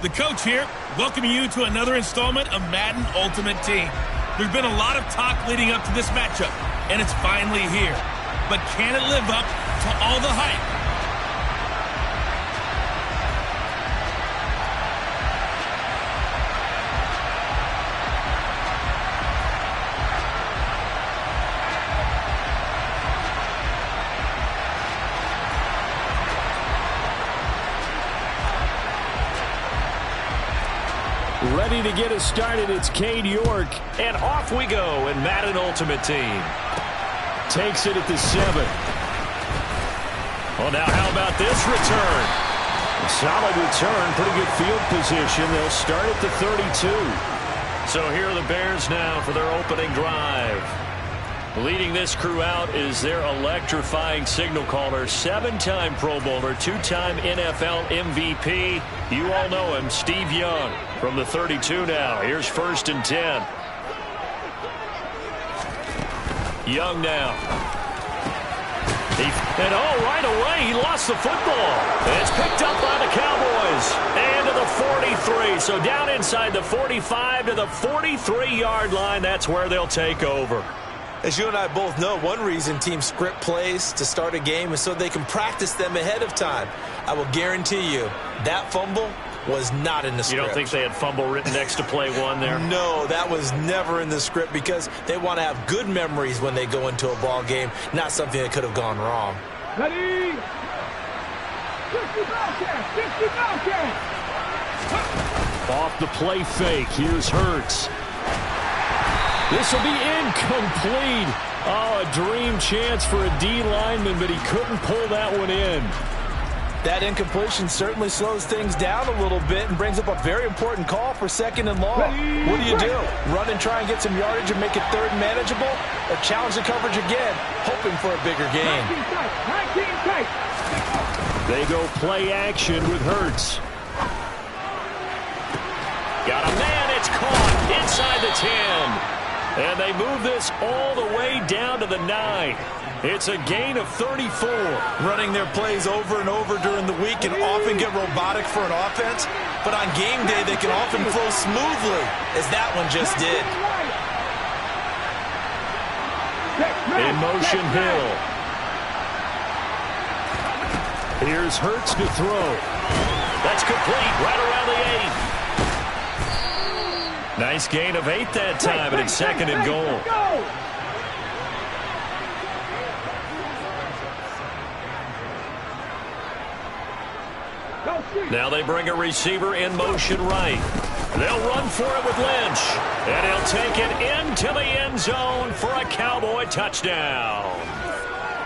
The coach here, welcoming you to another installment of Madden Ultimate Team. There's been a lot of talk leading up to this matchup, and it's finally here. But can it live up to all the hype? Ready to get us started, it's Cade York. And off we go in Madden Ultimate Team. Takes it at the 7. Well, now how about this return? A solid return, pretty good field position. They'll start at the 32. So here are the Bears now for their opening drive. Leading this crew out is their electrifying signal caller, 7-time Pro Bowler, 2-time NFL MVP. You all know him, Steve Young. From the 32 now, here's 1st and 10. Young now. And right away, he lost the football. And it's picked up by the Cowboys. And to the 43. So down inside the 45 to the 43-yard line. That's where they'll take over. As you and I both know, one reason teams script plays to start a game is so they can practice them ahead of time. I will guarantee you that fumble was not in the script. You don't think they had fumble written next to play one there? No, that was never in the script because they want to have good memories when they go into a ball game, not something that could have gone wrong. Ready? 50 Off the play fake, here's Hurts. This will be incomplete. Oh, a dream chance for a D lineman, but he couldn't pull that one in. That incompletion certainly slows things down a little bit and brings up a very important call for 2nd and long. What do? Run and try and get some yardage and make it 3rd and manageable? Or challenge the coverage again, hoping for a bigger gain? They go play action with Hurts. Got a man, it's caught inside the 10. And they move this all the way down to the 9. It's a gain of 34. Running their plays over and over during the week can often get robotic for an offense, but on game day they can often flow smoothly, as that one just did. In motion, Hill. Here's Hurts to throw. That's complete right around the 8. Nice gain of 8 that time, and it's 2nd and goal. Now they bring a receiver in motion right. They'll run for it with Lynch. And he'll take it into the end zone for a Cowboy touchdown.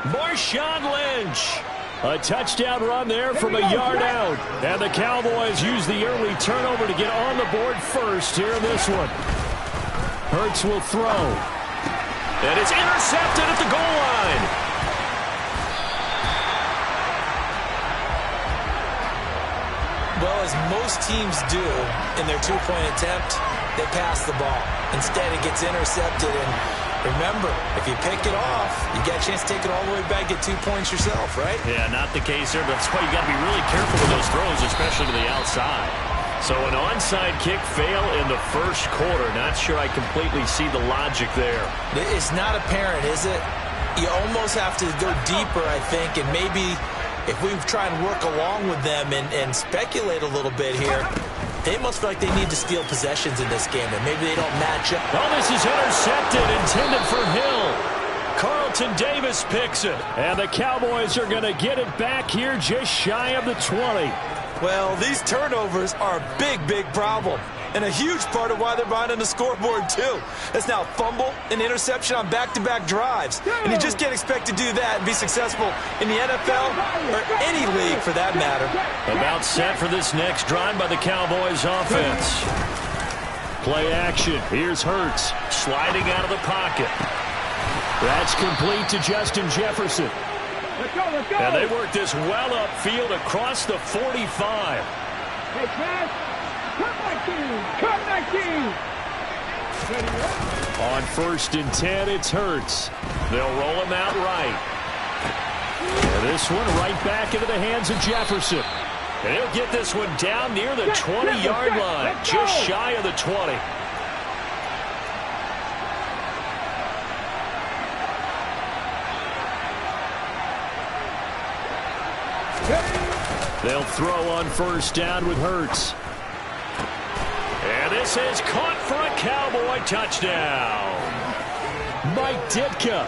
Marshawn Lynch. A touchdown run there from a yard out. And the Cowboys use the early turnover to get on the board first here in this one. Hurts will throw. And it's intercepted at the goal line. Well, as most teams do in their two-point attempt, they pass the ball. Instead, it gets intercepted. And remember, if you pick it off, you get a chance to take it all the way back, get 2 points yourself, right? Yeah, not the case there. That's why you got to be really careful with those throws, especially to the outside. So an onside kick fail in the first quarter. Not sure I completely see the logic there. It's not apparent, is it? You almost have to go deeper, I think, and maybe if we try and work along with them and speculate a little bit here, they must feel like they need to steal possessions in this game, and maybe they don't match up. Oh, this is intercepted, intended for Hill. Carlton Davis picks it. And the Cowboys are going to get it back here just shy of the 20. Well, these turnovers are a big, big problem. And a huge part of why they're behind on the scoreboard, too. That's now fumble and interception on back-to-back drives. And you just can't expect to do that and be successful in the NFL or any league for that matter. About set for this next drive by the Cowboys offense. Play action. Here's Hurts. Sliding out of the pocket. That's complete to Justin Jefferson. Let's go. And they work this well upfield across the 45. Hey, pass. Cut 19. On 1st and 10, it's Hurts. They'll roll him out right. And this one right back into the hands of Jefferson. And he'll get this one down near the 20-yard line, just shy of the 20. They'll throw on first down with Hurts. And this is caught for a Cowboy touchdown. Mike Ditka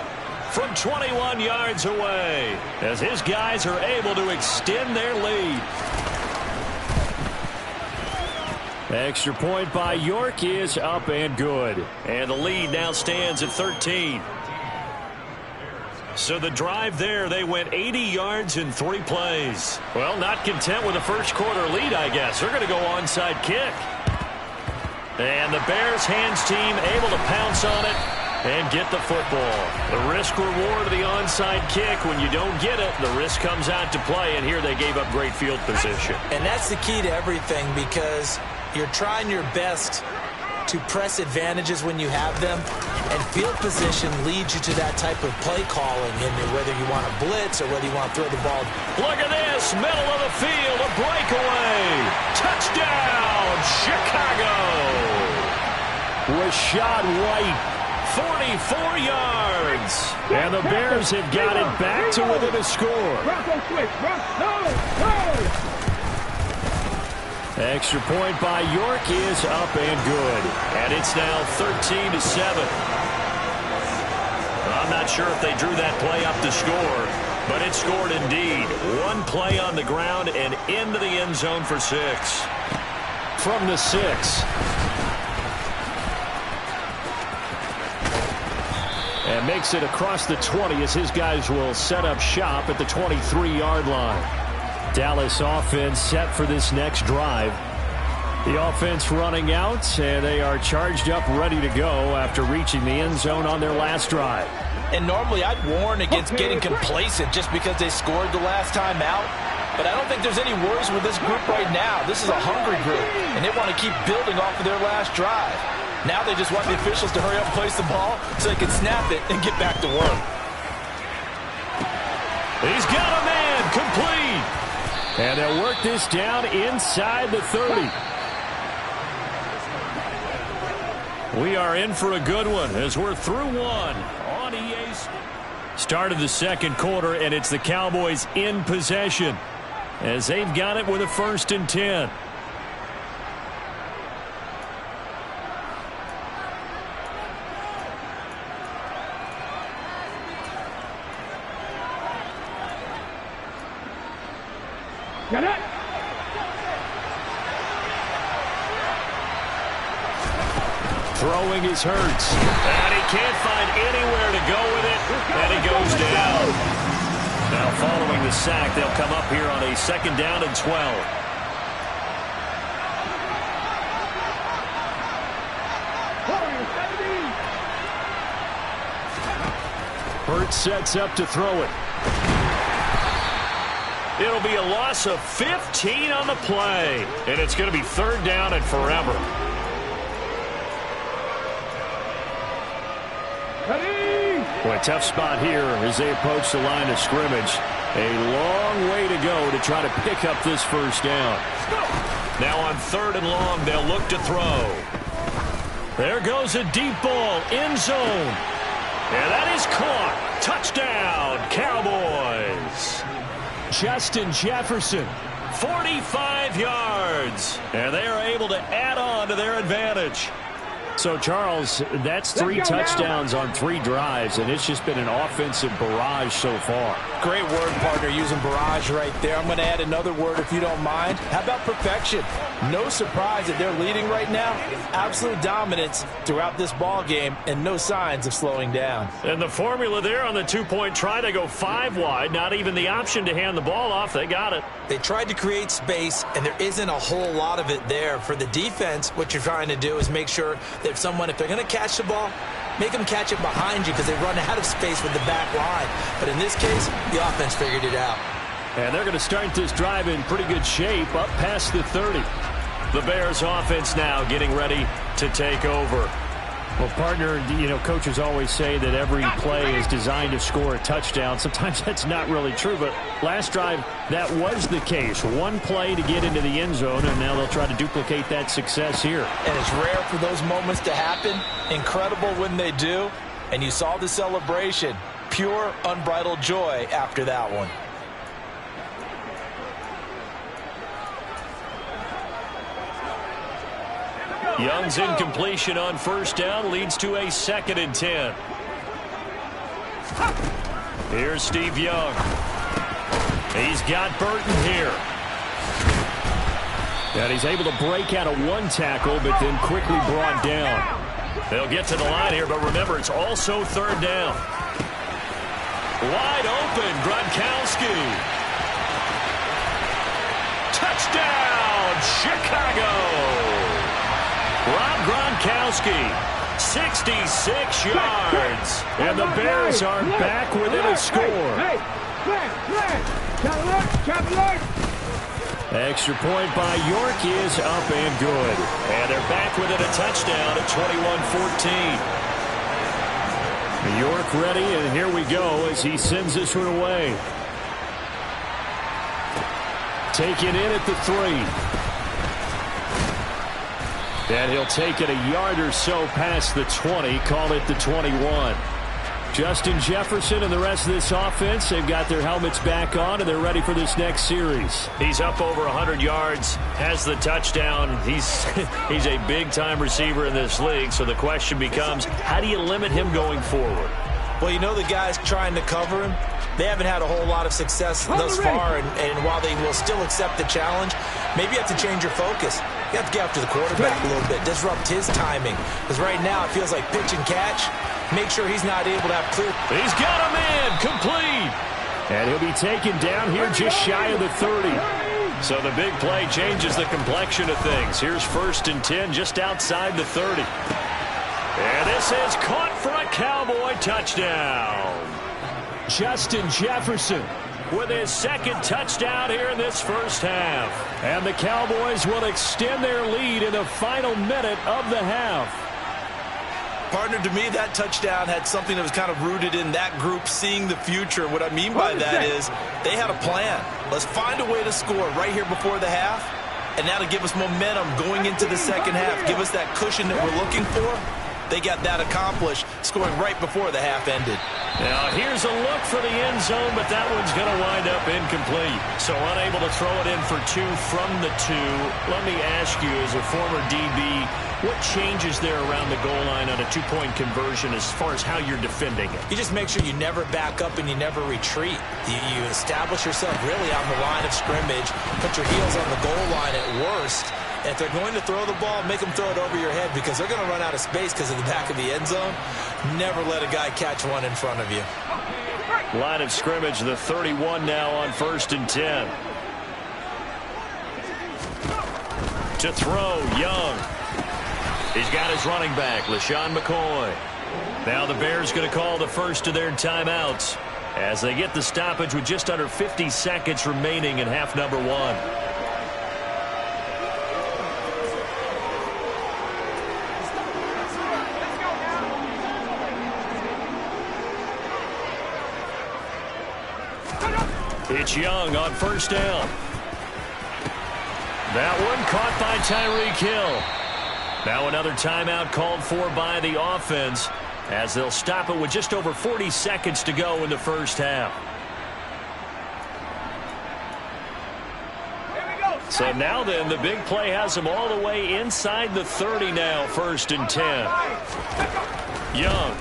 from 21 yards away as his guys are able to extend their lead. Extra point by York is up and good. And the lead now stands at 13. So the drive there, they went 80 yards in 3 plays. Well, not content with a first quarter lead, I guess. They're going to go onside kick. And the Bears hands team able to pounce on it and get the football. The risk reward of the onside kick, when you don't get it, the risk comes out to play, and here they gave up great field position. And that's the key to everything, because you're trying your best to press advantages when you have them, and field position leads you to that type of play calling, and whether you want to blitz or whether you want to throw the ball. Look at this, middle of the field, a breakaway. Touchdown, Chicago. Rashad White, 44 yards. And the Bears have got it back to within a score. Extra point by York is up and good. And it's now 13-7. I'm not sure if they drew that play up to score, but it scored indeed. One play on the ground and into the end zone for 6. From the 6. And makes it across the 20 as his guys will set up shop at the 23-yard line. Dallas offense set for this next drive. The offense running out, and they are charged up, ready to go after reaching the end zone on their last drive. And normally I'd warn against getting complacent just because they scored the last time out. But I don't think there's any worries with this group right now. This is a hungry group, and they want to keep building off of their last drive. Now they just want the officials to hurry up and place the ball so they can snap it and get back to work. He's got a man, complete. And they'll work this down inside the 30. We are in for a good one as we're through one on EA. Start of the second quarter, and it's the Cowboys in possession as they've got it with a 1st and 10. Get it! Throwing is Hurts. And he can't find anywhere to go with it. And he goes down. Now following the sack, they'll come up here on a 2nd down and 12. Hurts sets up to throw it. It'll be a loss of 15 on the play. And it's going to be 3rd down and forever. Boy, tough spot here as they approach the line of scrimmage. A long way to go to try to pick up this 1st down. Now on 3rd and long, they'll look to throw. There goes a deep ball, end zone. And that is caught. Touchdown, Cowboys. Justin Jefferson, 45 yards. And they are able to add on to their advantage. So, Charles, that's 3 touchdowns on 3 drives, and it's just been an offensive barrage so far. Great word, partner, using barrage right there. I'm going to add another word if you don't mind. How about perfection? No surprise that they're leading right now. Absolute dominance throughout this ball game and no signs of slowing down. And the formula there on the 2-point try to go 5 wide, not even the option to hand the ball off. They got it. They tried to create space, and there isn't a whole lot of it there. For the defense, what you're trying to do is make sure that if they're going to catch the ball, make them catch it behind you because they run out of space with the back line. But in this case, the offense figured it out. And they're going to start this drive in pretty good shape up past the 30. The Bears offense now getting ready to take over. Well, partner, you know, coaches always say that every play is designed to score a touchdown. Sometimes that's not really true, but last drive, that was the case. One play to get into the end zone, and now they'll try to duplicate that success here. And it's rare for those moments to happen. Incredible when they do. And you saw the celebration. Pure, unbridled joy after that one. Young's incompletion on first down leads to a 2nd and 10. Here's Steve Young. He's got Burton here. And he's able to break out of one tackle, but then quickly brought down. They'll get to the line here, but remember, it's also 3rd down. Wide open, Gronkowski. Touchdown, Chicago. Rob Gronkowski, 66 yards. And the Bears are back within a score. Hey, Extra point by York is up and good. And they're back within a touchdown at 21-14. York ready, and here we go as he sends this one away. Taken in at the 3. And he'll take it a yard or so past the 20, call it the 21. Justin Jefferson and the rest of this offense, they've got their helmets back on, and they're ready for this next series. He's up over 100 yards, has the touchdown. He's a big-time receiver in this league, so the question becomes, how do you limit him going forward? Well, you know the guys trying to cover him, they haven't had a whole lot of success thus far, and while they will still accept the challenge, maybe you have to change your focus. You have to get after the quarterback a little bit, disrupt his timing. Because right now it feels like pitch and catch. Make sure he's not able to have clear. He's got a man, complete. And he'll be taken down here just shy of the 30. So the big play changes the complexion of things. Here's 1st and 10 just outside the 30. And this is caught for a Cowboy touchdown. Justin Jefferson with his 2nd touchdown here in this first half. And the Cowboys will extend their lead in the final minute of the half. Partner, to me, that touchdown had something that was kind of rooted in that group seeing the future. What I mean by that is they had a plan. Let's find a way to score right here before the half, and that'll give us momentum going into the second half, give us that cushion that we're looking for. They got that accomplished, scoring right before the half ended. Now, here's a look for the end zone, but that one's going to wind up incomplete. So unable to throw it in for 2 from the 2. Let me ask you, as a former DB, what changes there around the goal line on a 2-point conversion as far as how you're defending it? You just make sure you never back up and you never retreat. You establish yourself really on the line of scrimmage, put your heels on the goal line at worst. And if they're going to throw the ball, make them throw it over your head because they're going to run out of space because of the back of the end zone. Never let a guy catch one in front of you. Line of scrimmage, the 31 now on 1st and 10. To throw, Young. He's got his running back, LaShawn McCoy. Now the Bears going to call the first of their timeouts as they get the stoppage with just under 50 seconds remaining in half number 1. It's Young on first down. That one caught by Tyreek Hill. Now another timeout called for by the offense as they'll stop it with just over 40 seconds to go in the first half. So now then, the big play has them all the way inside the 30 now, 1st and 10. Young.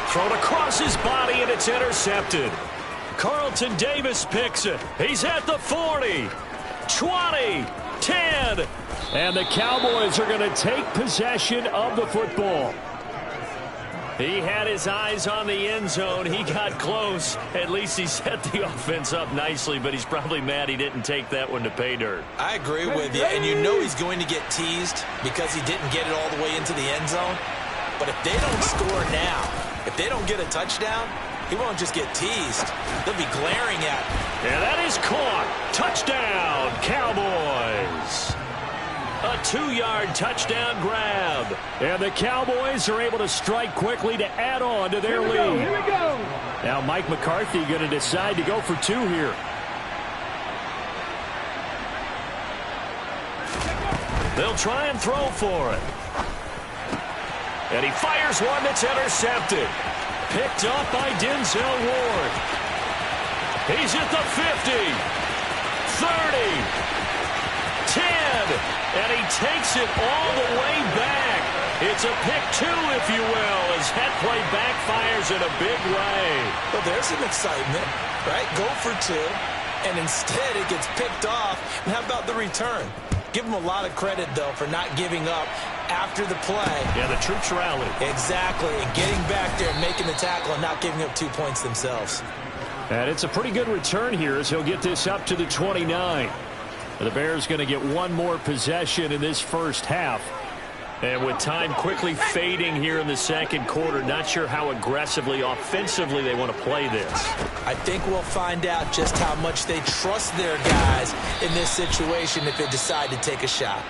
Thrown across his body, and it's intercepted. Carlton Davis picks it. He's at the 40, 20, 10. And the Cowboys are going to take possession of the football. He had his eyes on the end zone. He got close. At least he set the offense up nicely, but he's probably mad he didn't take that one to pay dirt. I agree with you, and you know he's going to get teased because he didn't get it all the way into the end zone. But if they don't score now, if they don't get a touchdown, he won't just get teased. They'll be glaring at him. And that is caught. Touchdown, Cowboys. A 2-yard touchdown grab. And the Cowboys are able to strike quickly to add on to their lead. Here we go. Now Mike McCarthy going to decide to go for 2 here. They'll try and throw for it. And he fires one that's intercepted. Picked up by Denzel Ward. He's at the 50, 30, 10, and he takes it all the way back. It's a pick 2, if you will, as that play backfires in a big way. Well, there's some excitement, right? Go for 2, and instead it gets picked off. And how about the return? Give them a lot of credit, though, for not giving up after the play. Yeah, the troops rallied. Exactly, and getting back there and making the tackle and not giving up 2 points themselves. And it's a pretty good return here as he'll get this up to the 29. The Bears going to get one more possession in this first half. And with time quickly fading here in the second quarter, not sure how aggressively, offensively they want to play this. I think we'll find out just how much they trust their guys in this situation if they decide to take a shot.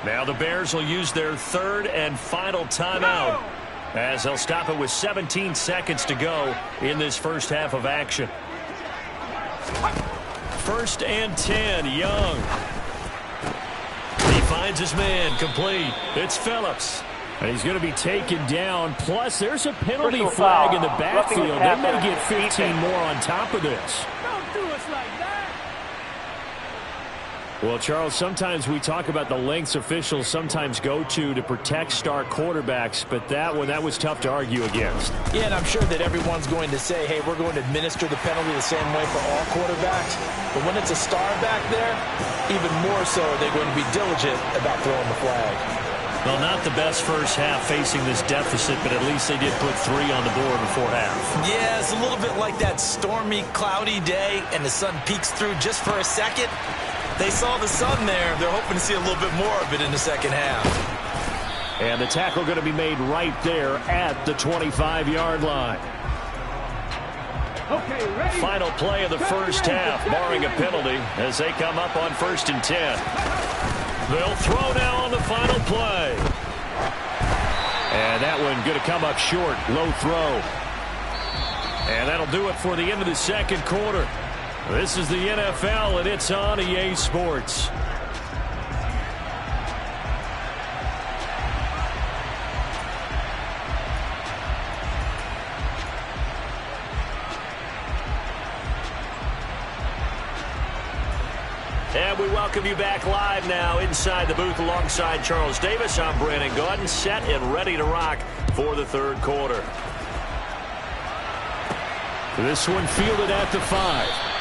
Now the Bears will use their 3rd and final timeout as they'll stop it with 17 seconds to go in this first half of action. 1st and 10, Young. He finds his man, complete. It's Phillips. And he's going to be taken down. Plus, there's a penalty flag in the backfield. They may get 15 more on top of this. Don't do us like that. Well, Charles, sometimes we talk about the lengths officials sometimes go to protect star quarterbacks, but that was tough to argue against. Yeah, and I'm sure that everyone's going to say, hey, we're going to administer the penalty the same way for all quarterbacks. But when it's a star back there, even more so are they going to be diligent about throwing the flag. Well, not the best first half facing this deficit, but at least they did put 3 on the board before half. Yeah, it's a little bit like that stormy, cloudy day, and the sun peeks through just for a second. They saw the sun there. They're hoping to see a little bit more of it in the second half. And the tackle going to be made right there at the 25-yard line. Okay, ready. Final play of the first half, barring a penalty, as they come up on 1st and 10. They'll throw now on the final play. And that one going to come up short. Low throw. And that'll do it for the end of the second quarter. This is the NFL, and it's on EA Sports. And we welcome you back live now inside the booth alongside Charles Davis. I'm Brandon Gaudin, set and ready to rock for the third quarter. This one fielded at the 5.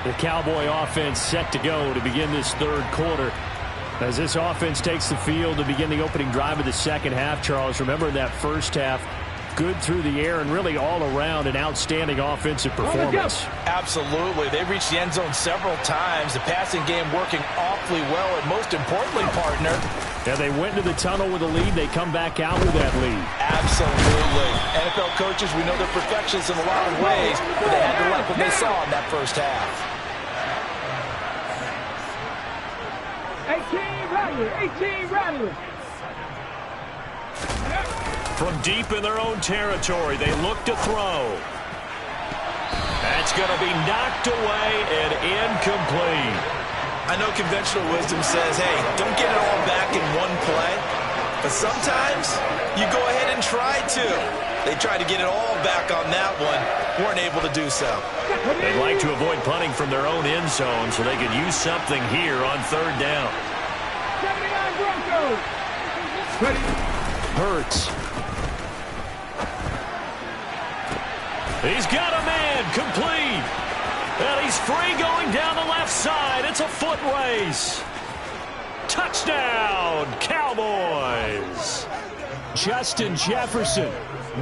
The Cowboy offense set to go to begin this third quarter. As this offense takes the field to begin the opening drive of the second half, Charles, remember in that first half, good through the air and really all around an outstanding offensive performance. Absolutely. They reached the end zone several times. The passing game working awfully well, and most importantly, partner, yeah, they went into the tunnel with a lead. They come back out with that lead. Absolutely. NFL coaches, we know they're perfectionists in a lot of ways, but they had to like what they saw in that first half. 18 rattlers. From deep in their own territory, they look to throw. That's going to be knocked away and incomplete. I know conventional wisdom says, hey, don't get it all back in one play. But sometimes You go ahead and try to. They tried to get it all back on that one. Weren't able to do so. They'd like to avoid punting from their own end zone so they could use something here on third down. 79 Broncos. Ready. Hurts. He's got a man complete. And he's free going down the left side. It's a foot race. Touchdown, Cowboys. Justin Jefferson.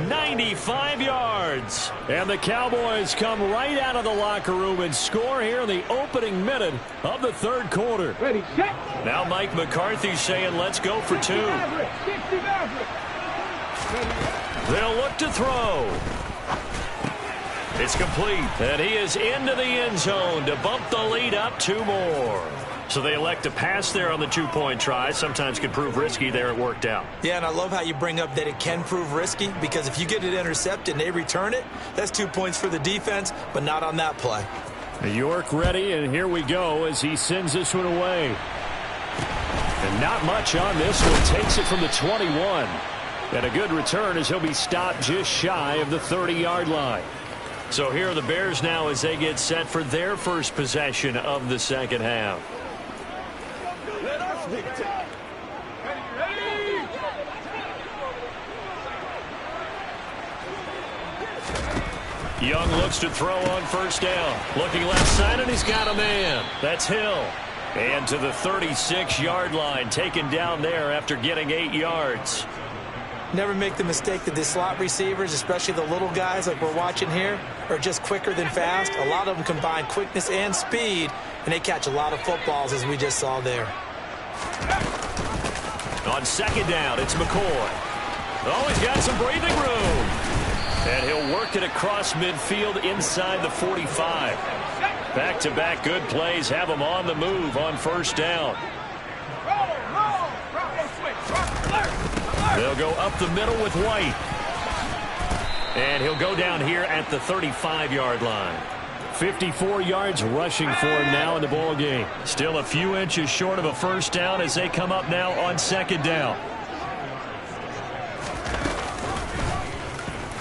95 yards. And the Cowboys come right out of the locker room and score here in the opening minute of the third quarter. Ready, set. Now Mike McCarthy saying let's go for two. 60 Maverick. They'll look to throw. It's complete. And he is into the end zone to bump the lead up 2 more. So they elect to pass there on the 2-point try. Sometimes can prove risky there. It worked out. Yeah, and I love how you bring up that it can prove risky, because if you get it intercepted and they return it, that's 2 points for the defense, but not on that play. York ready, and here we go as he sends this one away. And not much on this one. Takes it from the 21. And a good return as he'll be stopped just shy of the 30-yard line. So here are the Bears now as they get set for their first possession of the second half. Young looks to throw on first down. Looking left side, and he's got a man. That's Hill. And to the 36-yard line, taken down there after getting 8 yards. Never make the mistake that the slot receivers, especially the little guys like we're watching here, are just quicker than fast. A lot of them combine quickness and speed, and they catch a lot of footballs, as we just saw there. On second down, it's McCoy. Oh, he's got some breathing room. And he'll work it across midfield inside the 45. Back-to-back good plays have him on the move on first down. They'll go up the middle with White. And he'll go down here at the 35-yard line. 54 yards rushing for him now in the ball game. Still a few inches short of a first down as they come up now on second down.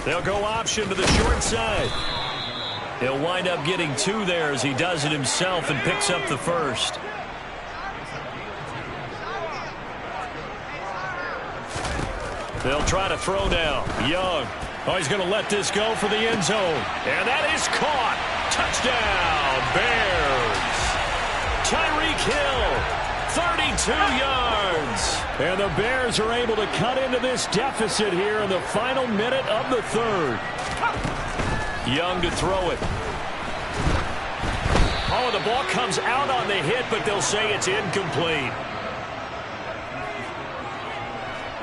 They'll go option to the short side. He'll wind up getting 2 there as he does it himself and picks up the first. They'll try to throw now. Young. Oh, he's going to let this go for the end zone. And that is caught. Touchdown, Bears. Tyreek Hill, 32 yards. And the Bears are able to cut into this deficit here in the final minute of the third. Young to throw it. Oh, the ball comes out on the hit, but they'll say it's incomplete.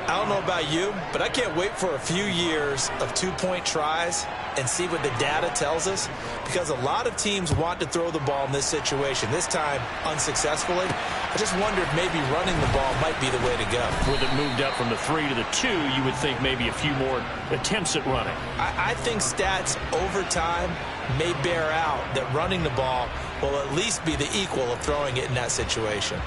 I don't know about you, but I can't wait for a few years of 2-point tries and see what the data tells us, because a lot of teams want to throw the ball in this situation, this time unsuccessfully. I just wonder if maybe running the ball might be the way to go. With it moved up from the 3 to the 2, you would think maybe a few more attempts at running. I think stats over time may bear out that running the ball will at least be the equal of throwing it in that situation.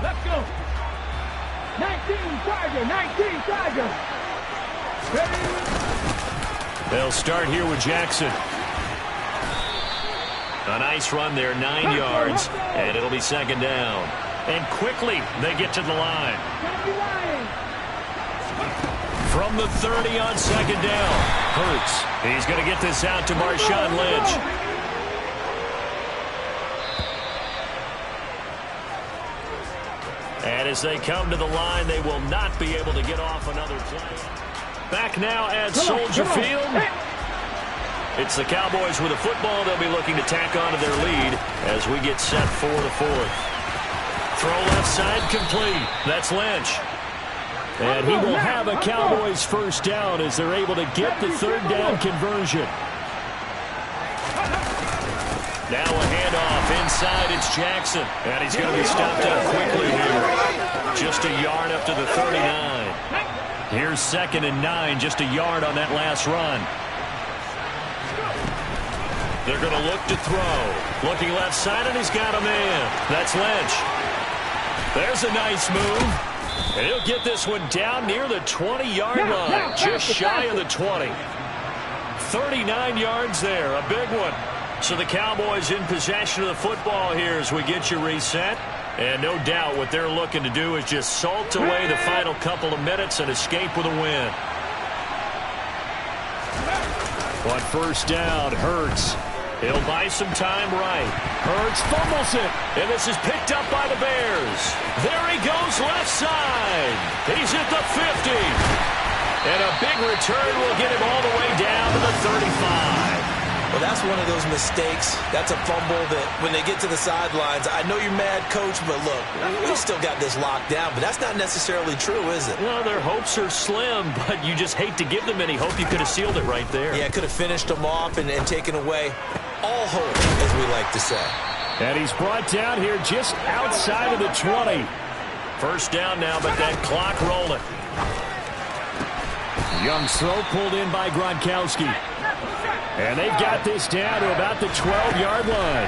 Let's go. 19 Tiger. Ready? They'll start here with Jackson. A nice run there, 9 yards, and it'll be second down. And quickly, they get to the line. From the 30 on second down. Hurts. He's going to get this out to Marshawn Lynch. And as they come to the line, they will not be able to get off another play. Back now at Soldier Field. It's the Cowboys with a football. They'll be looking to tack onto their lead as we get set for the fourth. Throw left side complete. That's Lynch. And he will have a Cowboys first down as they're able to get the third down conversion. Now a handoff inside. It's Jackson. And he's going to be stopped up quickly here. just a yard up to the 39. Here's 2nd and 9, just a yard on that last run. They're going to look to throw. Looking left side, and he's got a man. That's Lynch. There's a nice move. And he'll get this one down near the 20-yard line, just shy of the 20. 39 yards there, a big one. So the Cowboys in possession of the football here as we get you reset. And no doubt what they're looking to do is just salt away the final couple of minutes and escape with a win. On 1st down, Hurts. He'll buy some time right. Hurts fumbles it. And this is picked up by the Bears. There he goes left side. He's at the 50. And a big return will get him all the way down to the 35. Well, that's one of those mistakes. That's a fumble that when they get to the sidelines, I know you're mad, Coach, but look, we still got this locked down. But that's not necessarily true, is it? Well, their hopes are slim, but you just hate to give them any hope. You could have sealed it right there. Yeah, could have finished them off and taken away all hope, as we like to say. And he's brought down here just outside of the 20. 1st down now, but that clock rolling. Young's throw pulled in by Gronkowski. And they've got this down to about the 12-yard line.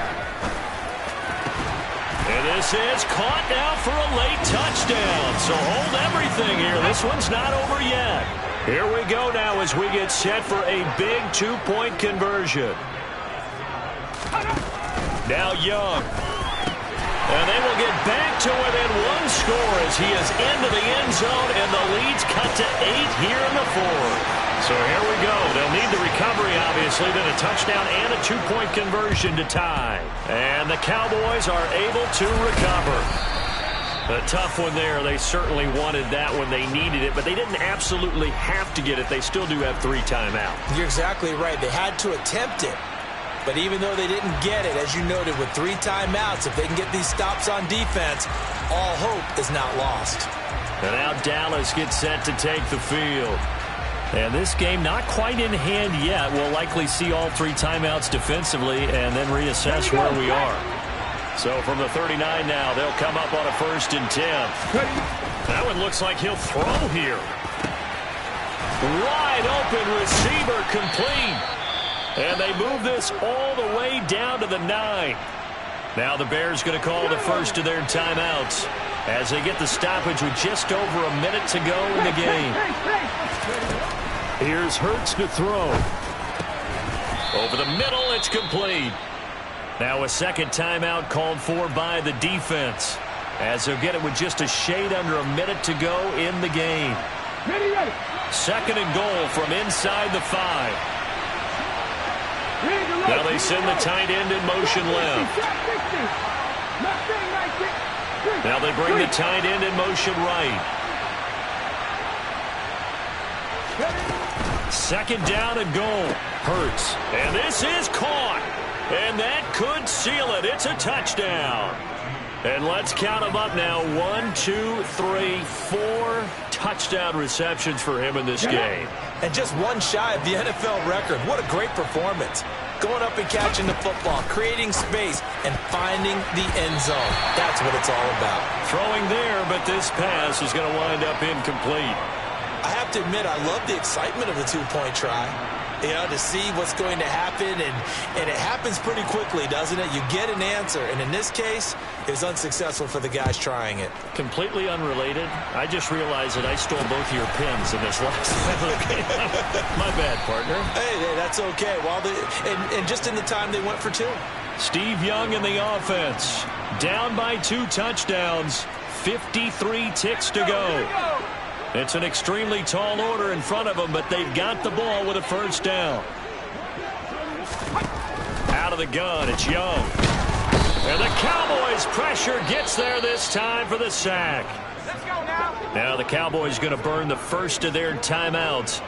And this is caught now for a late touchdown. So hold everything here. This one's not over yet. Here we go now as we get set for a big 2-point conversion. Now Young. And they will get back to within 1 score as he is into the end zone, and the lead's cut to 8 here in the 4th. So here we go. They'll need the recovery, obviously, then a touchdown and a 2-point conversion to tie. And the Cowboys are able to recover. A tough one there. They certainly wanted that when they needed it, but they didn't absolutely have to get it. They still do have 3 timeouts. You're exactly right. They had to attempt it. But even though they didn't get it, as you noted, with 3 timeouts, if they can get these stops on defense, all hope is not lost. And now Dallas gets set to take the field. And this game not quite in hand yet. We'll likely see all 3 timeouts defensively and then reassess where we are. So from the 39 now, they'll come up on a 1st and 10. That one looks like he'll throw here. Wide open receiver complete. And they move this all the way down to the 9. Now the Bears going to call the first of their timeouts as they get the stoppage with just over a minute to go in the game. Here's Hurts to throw. Over the middle, it's complete. Now a 2nd timeout called for by the defense as they'll get it with just a shade under a minute to go in the game. 2nd and goal from inside the 5. Now they send the tight end in motion left. Now they bring the tight end in motion right. 2nd down and goal. Hurts. And this is caught. And that could seal it. It's a touchdown. And let's count them up now. 1, 2, 3, 4 touchdown receptions for him in this game. And just 1 shy of the NFL record. What a great performance. Going up and catching the football, creating space, and finding the end zone. That's what it's all about. Throwing there, but this pass is going to wind up incomplete. I have to admit, I love the excitement of the 2-point try. You know, to see what's going to happen, and it happens pretty quickly, doesn't it? You get an answer, and in this case, it was unsuccessful for the guys trying it. Completely unrelated. I just realized that I stole both of your pins in this last game. My bad, partner. Hey, that's okay. Well, and just in the time they went for 2. Steve Young in the offense. Down by 2 touchdowns. 53 ticks to go. It's an extremely tall order in front of them, but they've got the ball with a 1st down. Out of the gun, it's Young. And the Cowboys' pressure gets there this time for the sack. Let's go now. Now the Cowboys going to burn the first of their timeouts.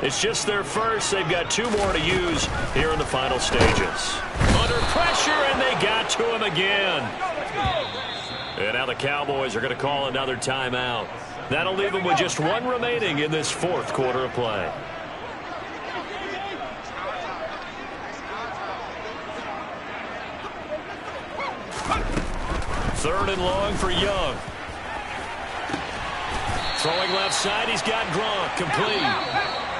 It's just their first. They've got 2 more to use here in the final stages. Under pressure, and they got to him again. Let's go. And now the Cowboys are going to call another timeout. That'll leave them with just 1 remaining in this 4th quarter of play. Third and long for Young. Throwing left side, he's got Gronk, complete.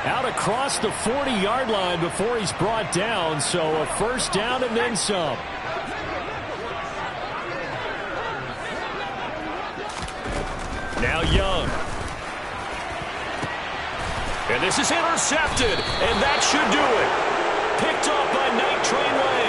Out across the 40-yard line before he's brought down, so a first down and then some. Now Young. And this is intercepted, and that should do it. Picked off by Night Train Lane.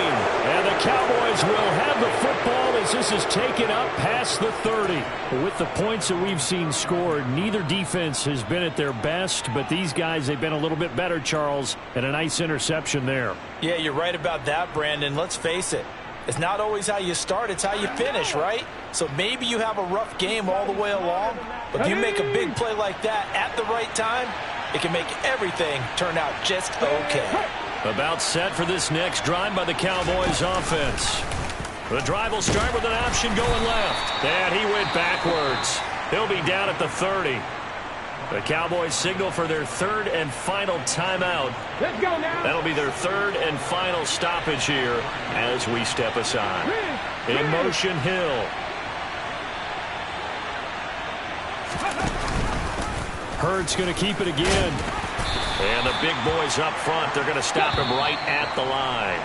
And the Cowboys will have the football as this is taken up past the 30. With the points that we've seen scored, neither defense has been at their best, but these guys, they've been a little bit better, Charles, and a nice interception there. Yeah, you're right about that, Brandon. Let's face it. It's not always how you start, it's how you finish, right? So maybe you have a rough game all the way along, but if you make a big play like that at the right time, it can make everything turn out just okay. About set for this next drive by the Cowboys offense. The drive will start with an option going left. And he went backwards. He'll be down at the 30. The Cowboys signal for their third and final timeout. Let's go now. That'll be their third and final stoppage here as we step aside. In motion, Hill. Hurd's going to keep it again. And the big boys up front, they're going to stop him right at the line.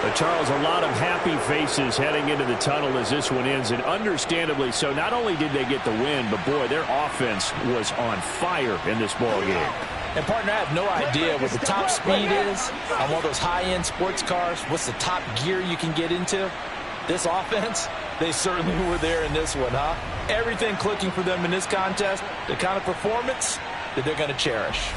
But Charles, a lot of happy faces heading into the tunnel as this one ends, and understandably so. Not only did they get the win, but boy, their offense was on fire in this ball game. And partner, I have no idea what the top speed is on one of those high-end sports cars. What's the top gear you can get into? This offense, they certainly were there in this one, huh? Everything clicking for them in this contest, the kind of performance that they're going to cherish.